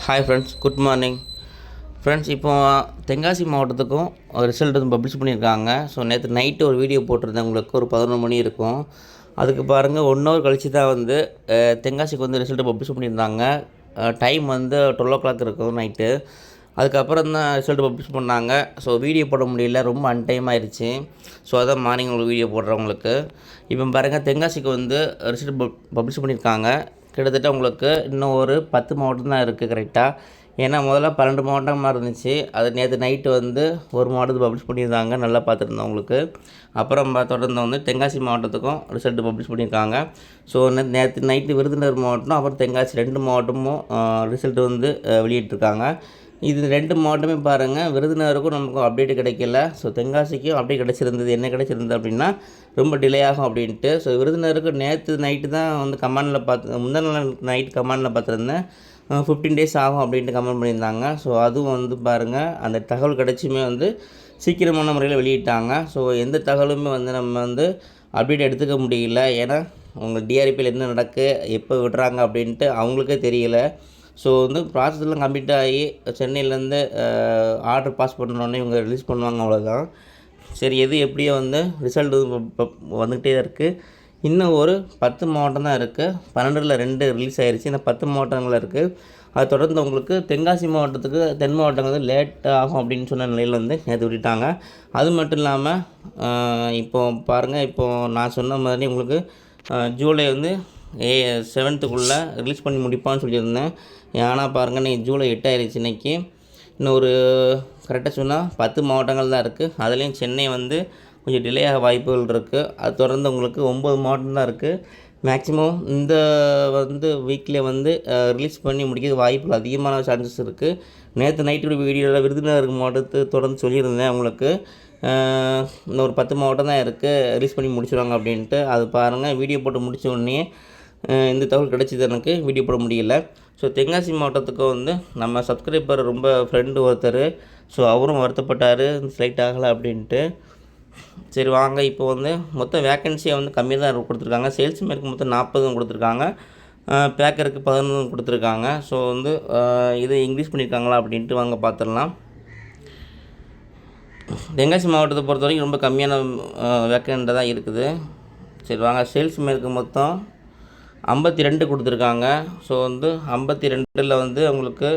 Hi friends, good morning friends. இப்போ தென்காசி மாவட்டத்துக்கும் result வந்து பப்ளிஷ் பண்ணியிருக்காங்க. ஸோ நேற்று நைட்டு ஒரு வீடியோ போட்டிருந்தேன், உங்களுக்கு ஒரு 11 மணி இருக்கும். அதுக்கு பாருங்கள் 1 ஹவர் கழித்து தான் வந்து தென்காசிக்கு வந்து ரிசல்ட்டு பப்ளிஷ் பண்ணியிருந்தாங்க. டைம் வந்து 12 இருக்கும் நைட்டு. அதுக்கப்புறம் தான் ரிசல்ட்டு பப்ளிஷ் பண்ணாங்க. ஸோ வீடியோ போட முடியல, ரொம்ப அன்டைம் ஆயிடுச்சு. ஸோ அதான் மார்னிங் உங்களுக்கு வீடியோ போடுறவங்களுக்கு. இப்போ பாருங்கள் தென்காசிக்கு வந்து ரிசல்ட் பப்ளிஷ் பண்ணியிருக்காங்க. கிட்டத்தட்ட உங்களுக்கு இன்னும் ஒரு 10 மாவட்டம் தான் இருக்குது கரெக்டாக. ஏன்னா முதல்ல 12 மாவட்டமாக இருந்துச்சு. அது நேற்று நைட்டு வந்து ஒரு மாவட்டத்துக்கு பப்ளிஷ் பண்ணியிருந்தாங்க, நல்லா பார்த்துருந்தோம் உங்களுக்கு. அப்புறம் தொடர்ந்து வந்து தென்காசி மாவட்டத்துக்கும் ரிசல்ட்டு பப்ளிஷ் பண்ணியிருக்காங்க. ஸோ நேற்று நைட்டு விருதுநகர் மாவட்டம் அப்புறம் தென்காசி 2 மாவட்டமும் ரிசல்ட்டு வந்து வெளியிட்டிருக்காங்க. இது 2 மாவட்டமே பாருங்கள், விருதுநகருக்கும் நமக்கு அப்டேட் கிடைக்கல. ஸோ தென்காசிக்கும் அப்டேட் கிடச்சிருந்தது. என்ன கிடச்சிருந்தது அப்படின்னா ரொம்ப டிலே ஆகும் அப்படின்ட்டு. ஸோ விருதுநகருக்கு நேற்று நைட்டு தான் வந்து கமெண்டில் முந்தின நாள் நைட்டு கமெண்டில் பார்த்துருந்தேன், 15 டேஸ் ஆகும் அப்படின்ட்டு கமெண்ட் பண்ணியிருந்தாங்க. ஸோ அதுவும் வந்து பாருங்கள், அந்த தகவல் கிடச்சுமே வந்து சீக்கிரமான முறையில் வெளியிட்டாங்க. ஸோ எந்த தகவலுமே வந்து நம்ம வந்து அப்டேட் எடுத்துக்க முடியல. ஏன்னா உங்கள் டிஆர்பியில் என்ன நடக்கு, எப்போ விடுறாங்க அப்படின்ட்டு அவங்களுக்கே தெரியல. ஸோ வந்து ப்ராசஸ்லாம் கம்ப்ளீட் ஆகி சென்னையிலேருந்து ஆர்டர் பாஸ் பண்ணோன்னே இவங்க ரிலீஸ் பண்ணுவாங்க, அவ்வளோதான். சரி, எது எப்படியோ வந்து ரிசல்ட் வந்துகிட்டே தான் இருக்குது. இன்னும் ஒரு 10 மாவட்டம் தான் இருக்குது. 12ல் 2 ரிலீஸ் ஆகிடுச்சு. இன்னும் 10 மாவட்டங்கள் இருக்குது. அது தொடர்ந்து உங்களுக்கு தென்காசி மாவட்டத்துக்கு தென் மாவட்டங்கள் வந்து லேட் ஆகும் அப்படின்னு சொன்ன நிலையில் வந்து நேற்று விட்டுட்டாங்க. அது மட்டும் இல்லாமல் இப்போது பாருங்கள், இப்போது நான் சொன்ன மாதிரி உங்களுக்கு ஜூலை வந்து 7th ரிலீஸ் பண்ணி முடிப்பான்னு சொல்லியிருந்தேன். ஆனால் பாருங்கள், இன்றைக்கி ஜூலை 8 ஆயிடுச்சு. இன்றைக்கி இன்னும் ஒரு கரெக்டாக சொன்னால் 10 மாவட்டங்கள் தான் இருக்குது. அதுலேயும் சென்னை வந்து கொஞ்சம் டிலே ஆக வாய்ப்புகள் இருக்குது. அது தொடர்ந்து உங்களுக்கு 9 மாவட்டம் தான் இருக்குது. மேக்ஸிமம் இந்த வந்து வீக்கில் வந்து ரிலீஸ் பண்ணி முடிக்கிறது வாய்ப்புகள் அதிகமான சான்சஸ் இருக்குது. நேற்று நைட்டு வீடியோவில் விருதுநகர் மாவட்டத்தை தொடர்ந்து சொல்லியிருந்தேன் உங்களுக்கு. இன்னும் ஒரு 10 மாவட்டம் தான் இருக்குது, ரிலீஸ் பண்ணி முடிச்சுடுவாங்க அப்படின்ட்டு. அது பாருங்கள், வீடியோ போட்டு முடித்த உடனே இந்த தகவல் கிடச்சிது, எனக்கு வீடியோ போட முடியல. ஸோ தென்காசி மாவட்டத்துக்கு வந்து நம்ம சப்ஸ்கிரைபர் ரொம்ப ஃப்ரெண்டு ஒருத்தர், ஸோ அவரும் வருத்தப்பட்டார் செலக்ட் ஆகலை அப்படின்ட்டு. சரி வாங்க, இப்போ வந்து மொத்தம் வேக்கன்சியை வந்து கம்மியாக தான் கொடுத்துருக்காங்க. சேல்ஸ்மேனுக்கு மொத்தம் 40 கொடுத்துருக்காங்க, பேக்கருக்கு 11 கொடுத்துருக்காங்க. ஸோ வந்து இது இன்க்ரீஸ் பண்ணியிருக்காங்களா அப்படின்ட்டு வாங்க பார்த்துடலாம். தென்காசி மாவட்டத்தை பொறுத்த வரைக்கும் ரொம்ப கம்மியான வேக்கண்ட்டாக தான் இருக்குது. சரி வாங்க, சேல்ஸ்மேனுக்கு மொத்தம் 52 கொடுத்துருக்காங்க. ஸோ வந்து 52ல் வந்து உங்களுக்கு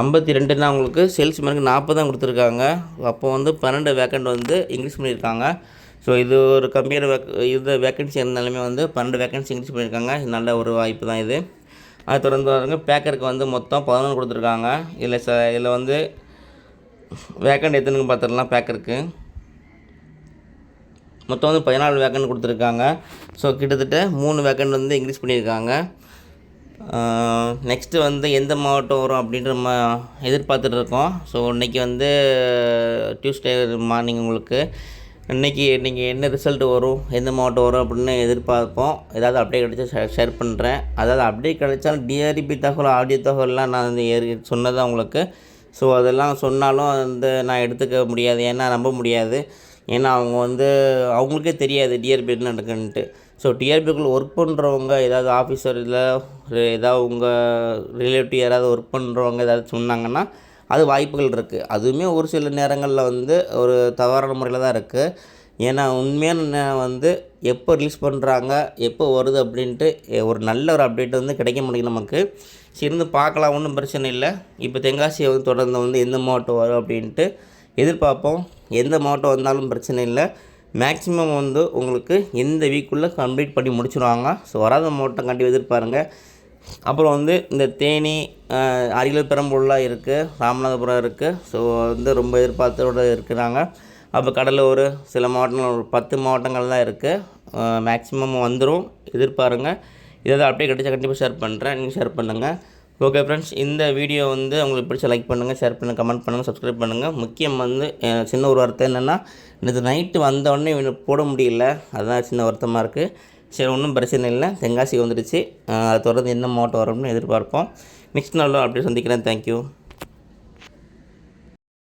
52ன்னா உங்களுக்கு சேல்ஸ்மேனுக்கு 40 தான் கொடுத்துருக்காங்க. அப்போ வந்து 12 வேக்கண்ட் வந்து இன்க்ரீஸ் பண்ணியிருக்காங்க. ஸோ இது ஒரு கம்மியான வேக்கன்சி இருந்தாலுமே வந்து 12 வேக்கன்சி இன்க்ரீஸ் பண்ணியிருக்காங்க. நல்ல ஒரு வாய்ப்பு தான் இது. அது தொடர்ந்து பாருங்க, பேக்கருக்கு வந்து மொத்தம் 11 கொடுத்துருக்காங்க. இதில் வந்து வேக்கண்ட் எத்தனைன்னு பார்த்துடலாம். பேக்கருக்கு மொத்தம் வந்து 14 வேக்கண்ட் கொடுத்துருக்காங்க. ஸோ கிட்டத்தட்ட 3 வேக்கண்ட் வந்து இன்க்ரீஸ் பண்ணியிருக்காங்க. நெக்ஸ்ட்டு வந்து எந்த மாவட்டம் வரும் அப்படின்ட்டு நம்ம எதிர்பார்த்துட்டு இருக்கோம். ஸோ இன்றைக்கி வந்து டியூஸ்டே மார்னிங் உங்களுக்கு இன்றைக்கி நீங்கள் என்ன ரிசல்ட் வரும், எந்த மாவட்டம் வரும் அப்படின்னு எதிர்பார்ப்போம். ஏதாவது அப்டேட் கிடச்சா ஷேர் பண்ணுறேன். அதாவது அப்டேட் கிடைச்சாலும் டிஆர்பி தகவல், ஆடியோ தகவல்லாம் நான் வந்து சொன்னதான் உங்களுக்கு. ஸோ அதெல்லாம் சொன்னாலும் வந்து நான் எடுத்துக்க முடியாது, ஏன்னா நம்ப முடியாது. ஏன்னா அவங்க வந்து அவங்களுக்கே தெரியாது டிஆர்பி என்ன நடக்குன்ட்டு. ஸோ டிஆர்பிக்குள்ளே ஒர்க் பண்ணுறவங்க, ஏதாவது ஆஃபீஸர் இல்லை ஏதாவது உங்கள் ரிலேட்டிவ் யாராவது ஒர்க் பண்ணுறவங்க ஏதாவது சொன்னாங்கன்னா அது வாய்ப்புகள் இருக்குது. அதுவுமே ஒரு சில நேரங்களில் வந்து ஒரு தவறான முறையில் தான் இருக்குது. ஏன்னா உண்மையான வந்து எப்போ ரிலீஸ் பண்ணுறாங்க, எப்போ வருது அப்படின்ட்டு ஒரு நல்ல ஒரு அப்டேட் வந்து கிடைக்க முடியும் நமக்கு. இருந்து பார்க்கலாம், ஒன்றும் பிரச்சனை இல்லை. இப்போ தென்காசியை வந்து தொடர்ந்து வந்து எந்த மாவட்டம் வரும் அப்படின்ட்டு எதிர்பார்ப்போம். எந்த மாவட்டம் வந்தாலும் பிரச்சனை இல்லை. மேக்ஸிமம் வந்து உங்களுக்கு எந்த வீக்குள்ளே கம்ப்ளீட் பண்ணி முடிச்சுடுவாங்க. ஸோ வராத மாவட்டம் கண்டிப்பாக எதிர்பாருங்க. அப்புறம் வந்து இந்த தேனி, அரியலூர், பெரம்பலூர்லாம் இருக்குது, ராமநாதபுரம் இருக்குது. ஸோ வந்து ரொம்ப எதிர்பார்த்தோடு இருக்கிறாங்க. அப்போ கடலூர், சில மாவட்டங்கள் ஒரு 10 மாவட்டங்கள் தான் இருக்குது. மேக்ஸிமம் வந்துடும், எதிர்பாருங்க. ஏதாவது அப்டேட் கிடைச்சா கண்டிப்பாக ஷேர் பண்ணுறேன், நீங்கள் ஷேர் பண்ணுங்கள். ஓகே ஃப்ரெண்ட்ஸ், இந்த வீடியோ வந்து உங்களுக்கு பிடிச்ச லைக் பண்ணுங்கள், ஷேர் பண்ணுங்கள், கமெண்ட் பண்ணுங்கள், சப்ஸ்கிரைப் பண்ணுங்கள். முக்கியம் வந்து சின்ன ஒரு வருத்தம் என்னென்னா, நேற்று நைட்டு வந்தோடனே போட முடியல, அதுதான் சின்ன வருத்தமாக இருக்குது. சரி, ஒன்றும் பிரச்சனை இல்லை. தென்காசி வந்துடுச்சு. அது தொடர்ந்து என்ன மாவட்டம் வரும்னு எதிர்பார்ப்போம். நெக்ஸ்ட் நாளில் அப்படியே சந்திக்கிறேன். தேங்க்யூ.